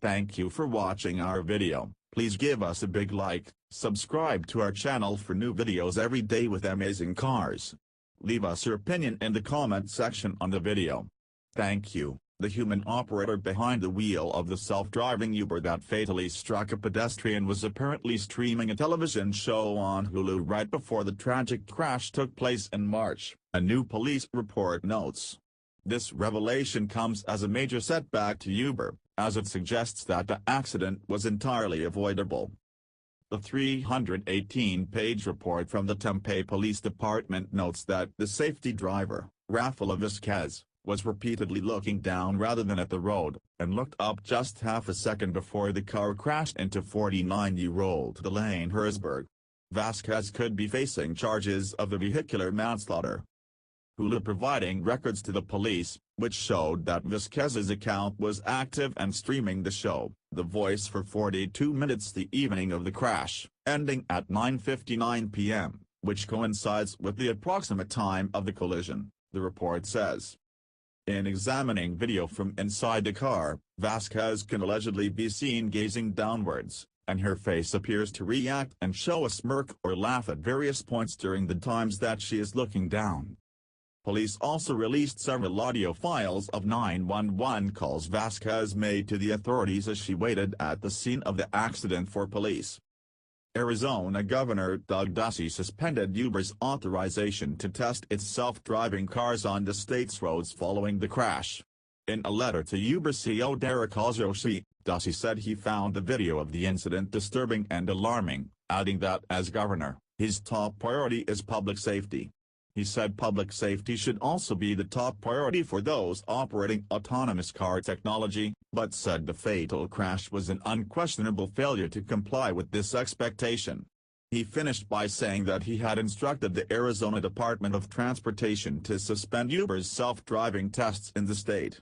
Thank you for watching our video. Please give us a big like, subscribe to our channel for new videos every day with amazing cars. Leave us your opinion in the comment section on the video. Thank you. The human operator behind the wheel of the self-driving Uber that fatally struck a pedestrian was apparently streaming a television show on Hulu right before the tragic crash took place in March, a new police report notes. This revelation comes as a major setback to Uber, as it suggests that the accident was entirely avoidable. The 318-page report from the Tempe Police Department notes that the safety driver, Rafaela Vasquez, was repeatedly looking down rather than at the road, and looked up just half a second before the car crashed into 49-year-old Elaine Herzberg. Vasquez could be facing charges of the vehicular manslaughter. Hulu providing records to the police, which showed that Vasquez's account was active and streaming the show, The Voice, for 42 minutes the evening of the crash, ending at 9:59 p.m., which coincides with the approximate time of the collision, the report says. In examining video from inside the car, Vasquez can allegedly be seen gazing downwards, and her face appears to react and show a smirk or laugh at various points during the times that she is looking down. Police also released several audio files of 911 calls Vasquez made to the authorities as she waited at the scene of the accident for police. Arizona Governor Doug Ducey suspended Uber's authorization to test its self-driving cars on the state's roads following the crash. In a letter to Uber CEO Derek Ozzoshi, Ducey said he found the video of the incident disturbing and alarming, adding that as governor, his top priority is public safety. He said public safety should also be the top priority for those operating autonomous car technology, but said the fatal crash was an unquestionable failure to comply with this expectation. He finished by saying that he had instructed the Arizona Department of Transportation to suspend Uber's self-driving tests in the state.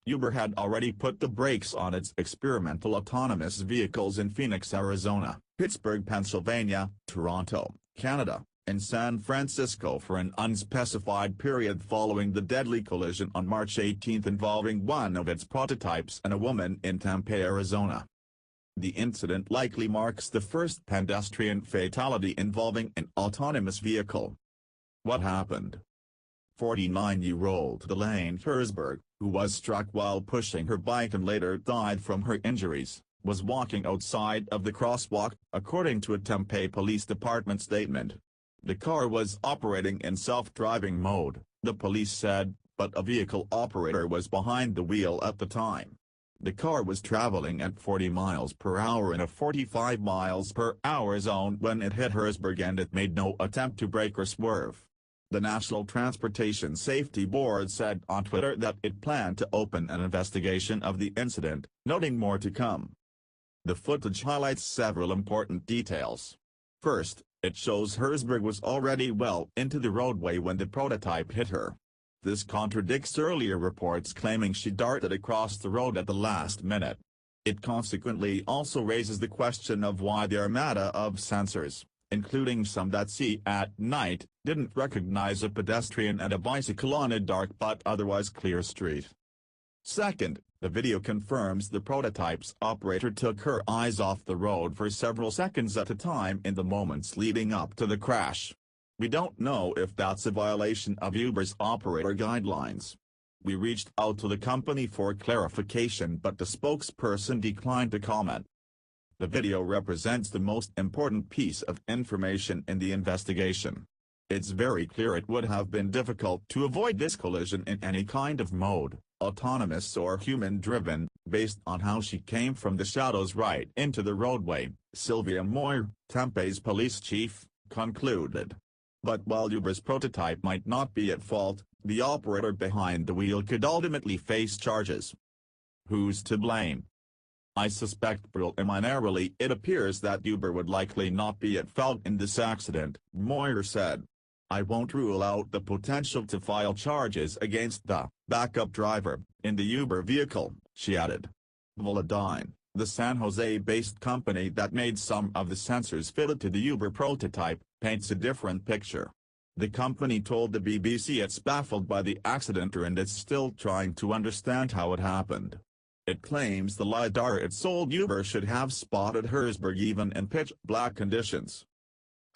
Uber had already put the brakes on its experimental autonomous vehicles in Phoenix, Arizona, Pittsburgh, Pennsylvania, Toronto, Canada, and San Francisco for an unspecified period following the deadly collision on March 18 involving one of its prototypes and a woman in Tempe, Arizona. The incident likely marks the first pedestrian fatality involving an autonomous vehicle. What happened? 49-year-old Elaine Herzberg, who was struck while pushing her bike and later died from her injuries, was walking outside of the crosswalk, according to a Tempe Police Department statement. The car was operating in self-driving mode, the police said, but a vehicle operator was behind the wheel at the time. The car was traveling at 40 miles per hour in a 45 miles per hour zone when it hit Herzberg, and it made no attempt to brake or swerve. The National Transportation Safety Board said on Twitter that it planned to open an investigation of the incident, noting more to come. The footage highlights several important details. First, it shows Herzberg was already well into the roadway when the prototype hit her. This contradicts earlier reports claiming she darted across the road at the last minute. It consequently also raises the question of why the armada of sensors, including some that see at night, didn't recognize a pedestrian and a bicycle on a dark but otherwise clear street. Second, the video confirms the prototype's operator took her eyes off the road for several seconds at a time in the moments leading up to the crash. We don't know if that's a violation of Uber's operator guidelines. We reached out to the company for clarification, but the spokesperson declined to comment. The video represents the most important piece of information in the investigation. It's very clear it would have been difficult to avoid this collision in any kind of mode, autonomous or human-driven, based on how she came from the shadows right into the roadway, Sylvia Moyer, Tempe's police chief, concluded. But while Uber's prototype might not be at fault, the operator behind the wheel could ultimately face charges. Who's to blame? I suspect preliminarily it appears that Uber would likely not be at fault in this accident, Moyer said. I won't rule out the potential to file charges against the backup driver in the Uber vehicle, she added. Velodyne, the San Jose-based company that made some of the sensors fitted to the Uber prototype, paints a different picture. The company told the BBC it's baffled by the accident and it's still trying to understand how it happened. It claims the LiDAR it sold Uber should have spotted Herzberg even in pitch-black conditions.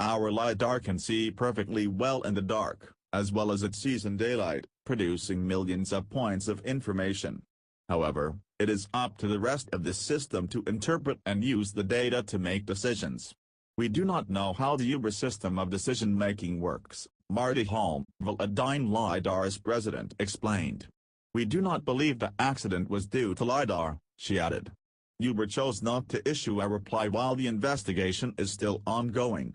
Our LiDAR can see perfectly well in the dark, as well as it sees in daylight, producing millions of points of information. However, it is up to the rest of the system to interpret and use the data to make decisions. We do not know how the Uber system of decision-making works, Marty Hall, Velodyne LiDAR's president, explained. We do not believe the accident was due to LiDAR, she added. Uber chose not to issue a reply while the investigation is still ongoing.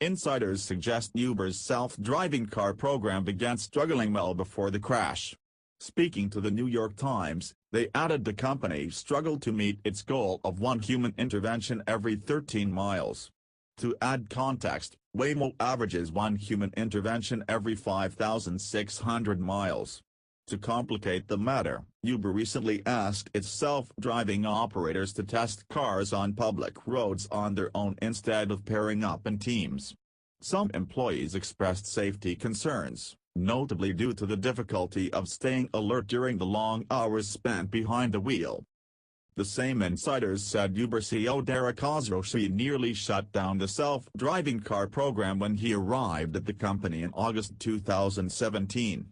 Insiders suggest Uber's self-driving car program began struggling well before the crash. Speaking to the New York Times, they added the company struggled to meet its goal of 1 human intervention every 13 miles. To add context, Waymo averages 1 human intervention every 5,600 miles. To complicate the matter, Uber recently asked its self-driving operators to test cars on public roads on their own instead of pairing up in teams. Some employees expressed safety concerns, notably due to the difficulty of staying alert during the long hours spent behind the wheel. The same insiders said Uber CEO Dara Khosrowshahi nearly shut down the self-driving car program when he arrived at the company in August 2017.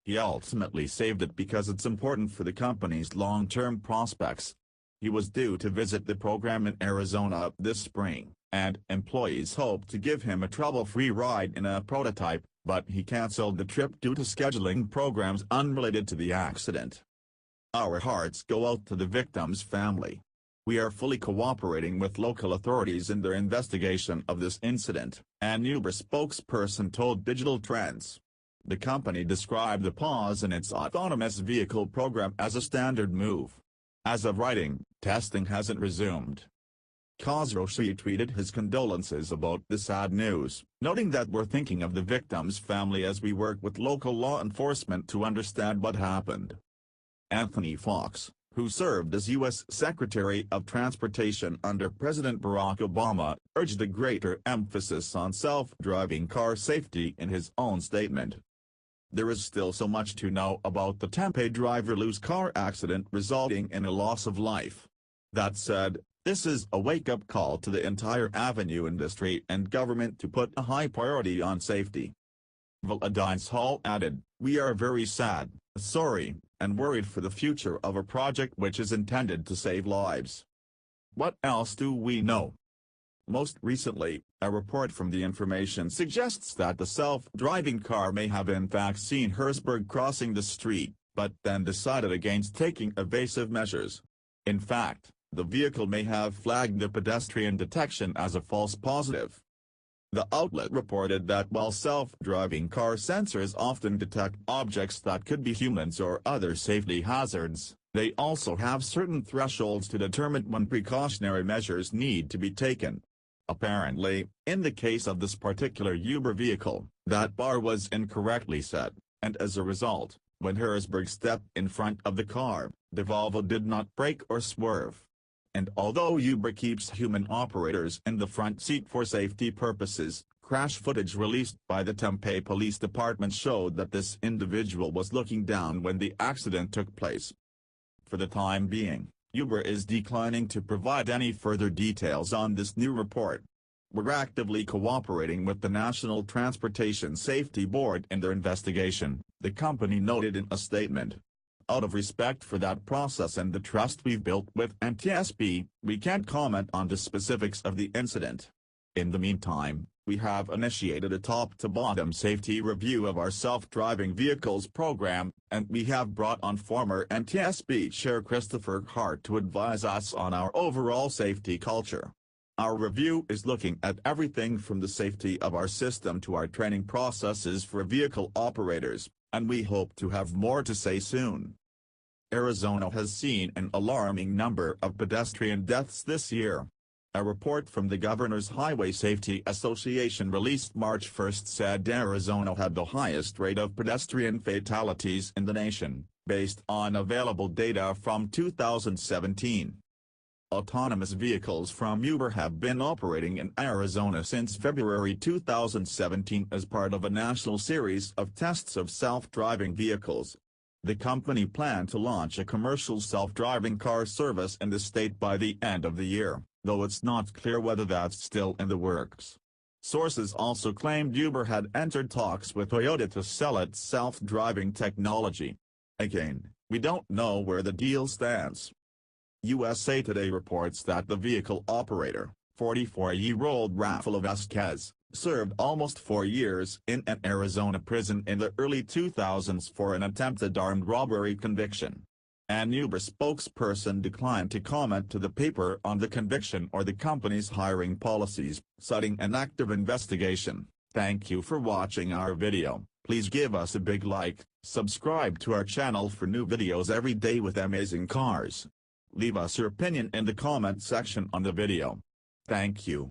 He ultimately saved it because it's important for the company's long-term prospects. He was due to visit the program in Arizona this spring, and employees hoped to give him a trouble-free ride in a prototype, but he canceled the trip due to scheduling programs unrelated to the accident. Our hearts go out to the victim's family. We are fully cooperating with local authorities in their investigation of this incident, an Uber spokesperson told Digital Trends. The company described the pause in its autonomous vehicle program as a standard move. As of writing, testing hasn't resumed. Khosrowshahi tweeted his condolences about the sad news, noting that we're thinking of the victim's family as we work with local law enforcement to understand what happened. Anthony Fox, who served as U.S. Secretary of Transportation under President Barack Obama, urged a greater emphasis on self-driving car safety in his own statement. There is still so much to know about the Tempe driverless car accident resulting in a loss of life. That said, this is a wake-up call to the entire avenue industry and government to put a high priority on safety. Velodyne's Hall added, "We are very sad, sorry, and worried for the future of a project which is intended to save lives." What else do we know? Most recently, a report from The Information suggests that the self-driving car may have in fact seen Herzberg crossing the street, but then decided against taking evasive measures. In fact, the vehicle may have flagged the pedestrian detection as a false positive. The outlet reported that while self-driving car sensors often detect objects that could be humans or other safety hazards, they also have certain thresholds to determine when precautionary measures need to be taken. Apparently, in the case of this particular Uber vehicle, that bar was incorrectly set, and as a result, when Herzberg stepped in front of the car, the Volvo did not brake or swerve. And although Uber keeps human operators in the front seat for safety purposes, crash footage released by the Tempe Police Department showed that this individual was looking down when the accident took place. For the time being, Uber is declining to provide any further details on this new report. We're actively cooperating with the National Transportation Safety Board in their investigation, the company noted in a statement. Out of respect for that process and the trust we've built with NTSB, we can't comment on the specifics of the incident. In the meantime, we have initiated a top-to-bottom safety review of our self-driving vehicles program, and we have brought on former NTSB Chair Christopher Hart to advise us on our overall safety culture. Our review is looking at everything from the safety of our system to our training processes for vehicle operators, and we hope to have more to say soon. Arizona has seen an alarming number of pedestrian deaths this year. A report from the Governor's Highway Safety Association released March 1 said Arizona had the highest rate of pedestrian fatalities in the nation, based on available data from 2017. Autonomous vehicles from Uber have been operating in Arizona since February 2017 as part of a national series of tests of self-driving vehicles. The company planned to launch a commercial self-driving car service in the state by the end of the year, though it's not clear whether that's still in the works. Sources also claimed Uber had entered talks with Toyota to sell its self-driving technology. Again, we don't know where the deal stands. USA Today reports that the vehicle operator, 44-year-old Rafaela Vasquez, served almost 4 years in an Arizona prison in the early 2000s for an attempted armed robbery conviction. An Uber spokesperson declined to comment to the paper on the conviction or the company's hiring policies, citing an active investigation. Thank you for watching our video. Please give us a big like, subscribe to our channel for new videos every day with amazing cars. Leave us your opinion in the comment section on the video. Thank you.